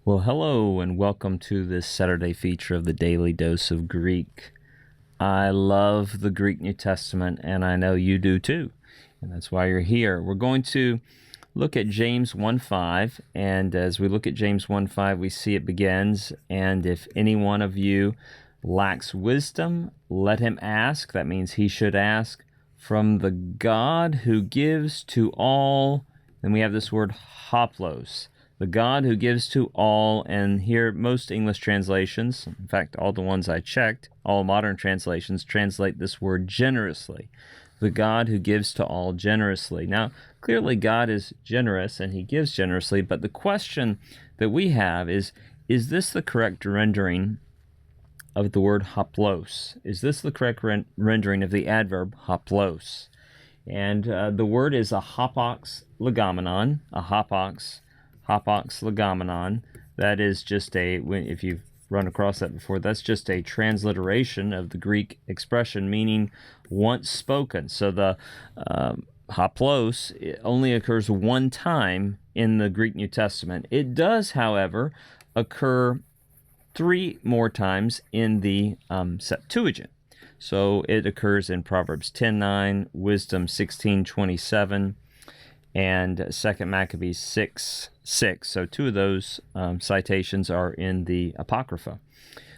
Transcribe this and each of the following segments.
Well, hello and welcome to this Saturday feature of the Daily Dose of Greek. I love the Greek New Testament, and I know you do too, and that's why you're here. We're going to look at James 1:5, and as we look at James 1:5, we see it begins, and if any one of you lacks wisdom, let him ask. That means he should ask from the God who gives to all. Then we have this word hoplos. The God who gives to all, and here most English translations, in fact, all the ones I checked, all modern translations translate this word generously. The God who gives to all generously. Now, clearly God is generous and he gives generously, but the question that we have is this the correct rendering of the word hoplos? Is this the correct rendering of the adverb hoplos? And the word is a hopox legomenon, Hopox legomenon. That is just if you've run across that before, that's just a transliteration of the Greek expression meaning once spoken. So the hoplos only occurs one time in the Greek New Testament. It does, however, occur 3 more times in the Septuagint. So it occurs in Proverbs 10:9, Wisdom 16:27, and 2 Maccabees 6:6. So 2 of those citations are in the Apocrypha.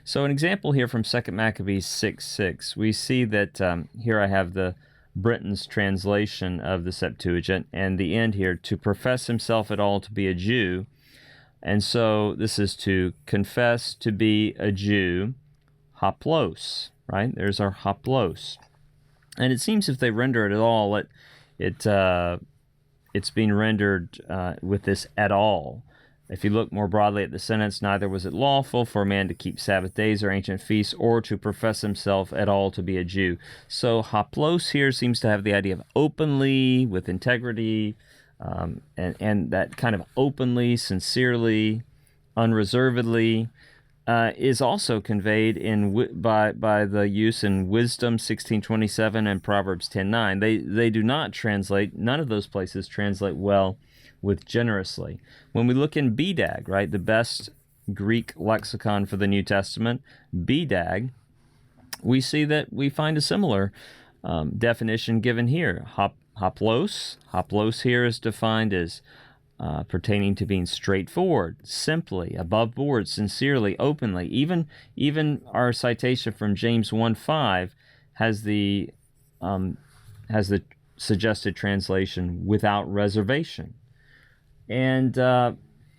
So an example here from 2 Maccabees 6:6, we see that here I have the Britton's translation of the Septuagint, and the end here, to profess himself at all to be a Jew. And so this is to confess to be a Jew, hoplos, right? There's our hoplos. And it seems if they render it at all, it's being rendered with this at all. If you look more broadly at the sentence, neither was it lawful for a man to keep Sabbath days or ancient feasts or to profess himself at all to be a Jew. So hoplos here seems to have the idea of openly, with integrity, and that kind of openly, sincerely, unreservedly, is also conveyed by the use in Wisdom 16:27 and Proverbs 10:9. They do not translate, none of those places translate well with generously. When we look in BDAG, right, the best Greek lexicon for the New Testament, BDAG, we see that we find a similar definition given here. Hoplos here is defined as pertaining to being straightforward, simply, above board, sincerely, openly. Even our citation from James 1:5 has the suggested translation without reservation. And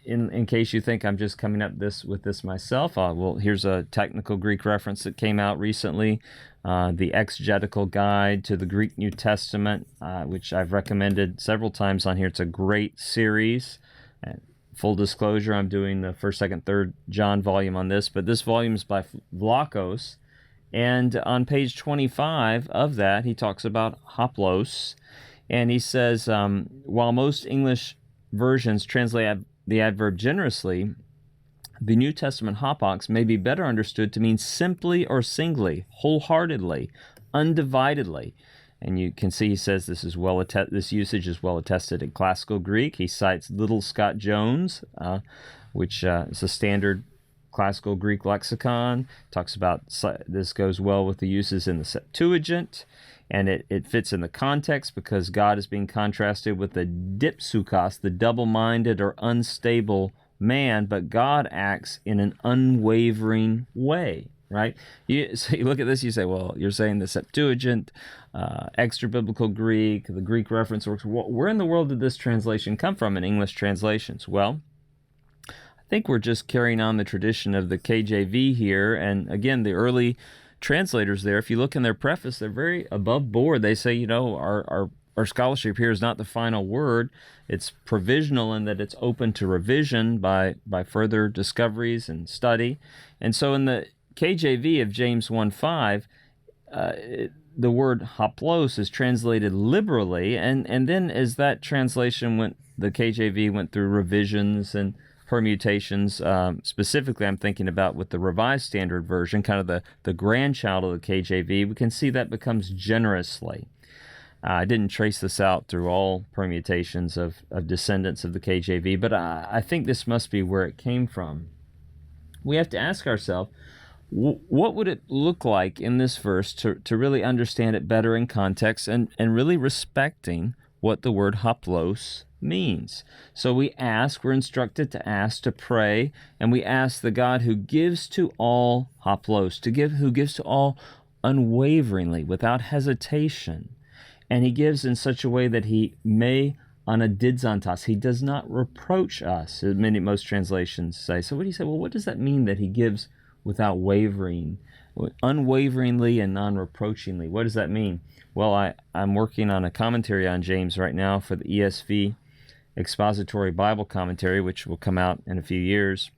in case you think I'm just coming up with this myself, well, here's a technical Greek reference that came out recently, the Exegetical Guide to the Greek New Testament, which I've recommended several times on here. It's a great series. And full disclosure, I'm doing the 1st, 2nd, 3rd John volume on this, but this volume is by Vlachos, and on page 25 of that, he talks about hoplos, and he says, while most English versions translate the adverb generously, the New Testament hopox may be better understood to mean simply or singly, wholeheartedly, undividedly. And you can see he says this usage is well attested in classical Greek. He cites Little Scott Jones, which is a standard classical Greek lexicon. Talks about this goes well with the uses in the Septuagint, and it fits in the context because God is being contrasted with the dipsukos, the double-minded or unstable man, but God acts in an unwavering way, right? So you look at this, you say, well, you're saying the Septuagint, extra-biblical Greek, the Greek reference works. Where in the world did this translation come from in English translations? Well, I think we're just carrying on the tradition of the KJV here, and again, the early translators there, if you look in their preface, they're very above board. They say, our scholarship here is not the final word. It's provisional in that it's open to revision by further discoveries and study. And so in the KJV of James 1:5, the word hoplos is translated liberally, and then as that translation the KJV went through revisions and permutations. Specifically, I'm thinking about with the Revised Standard Version, kind of the grandchild of the KJV, we can see that becomes generously. I didn't trace this out through all permutations of descendants of the KJV, but I think this must be where it came from. We have to ask ourselves, what would it look like in this verse to really understand it better in context and really respecting what the word haplos means? So we're instructed to ask, to pray, and we ask the God who gives to all haplos, who gives to all unwaveringly, without hesitation. And he gives in such a way that he may anadidzantas. He does not reproach us, as most translations say. So what do you say? Well, what does that mean that he gives without wavering, unwaveringly and non-reproachingly? What does that mean? Well, I'm working on a commentary on James right now for the ESV Expository Bible Commentary, which will come out in a few years.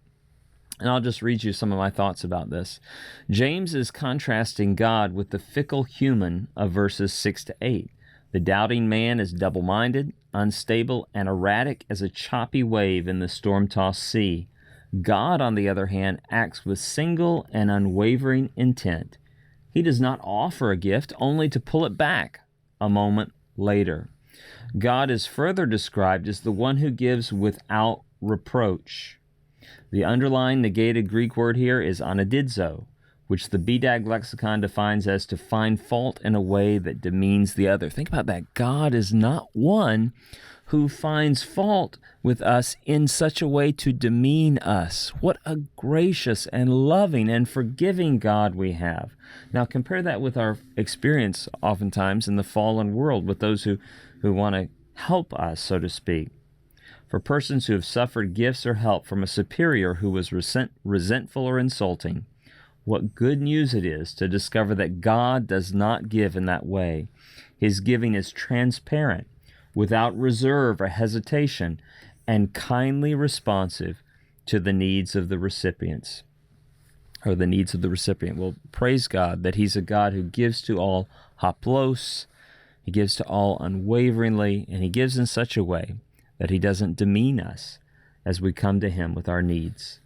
And I'll just read you some of my thoughts about this. James is contrasting God with the fickle human of verses 6 to 8. The doubting man is double-minded, unstable, and erratic as a choppy wave in the storm-tossed sea. God, on the other hand, acts with single and unwavering intent. He does not offer a gift only to pull it back a moment later. God is further described as the one who gives without reproach. The underlying negated Greek word here is anadidzo, which the BDAG lexicon defines as to find fault in a way that demeans the other. Think about that. God is not one who finds fault with us in such a way to demean us. What a gracious and loving and forgiving God we have. Now compare that with our experience oftentimes in the fallen world with those who want to help us, so to speak. For persons who have suffered gifts or help from a superior who was resentful or insulting, what good news it is to discover that God does not give in that way. His giving is transparent, without reserve or hesitation, and kindly responsive to the needs of the recipients, or the needs of the recipient. Well, praise God that he's a God who gives to all haplos, he gives to all unwaveringly, and he gives in such a way that he doesn't demean us as we come to him with our needs.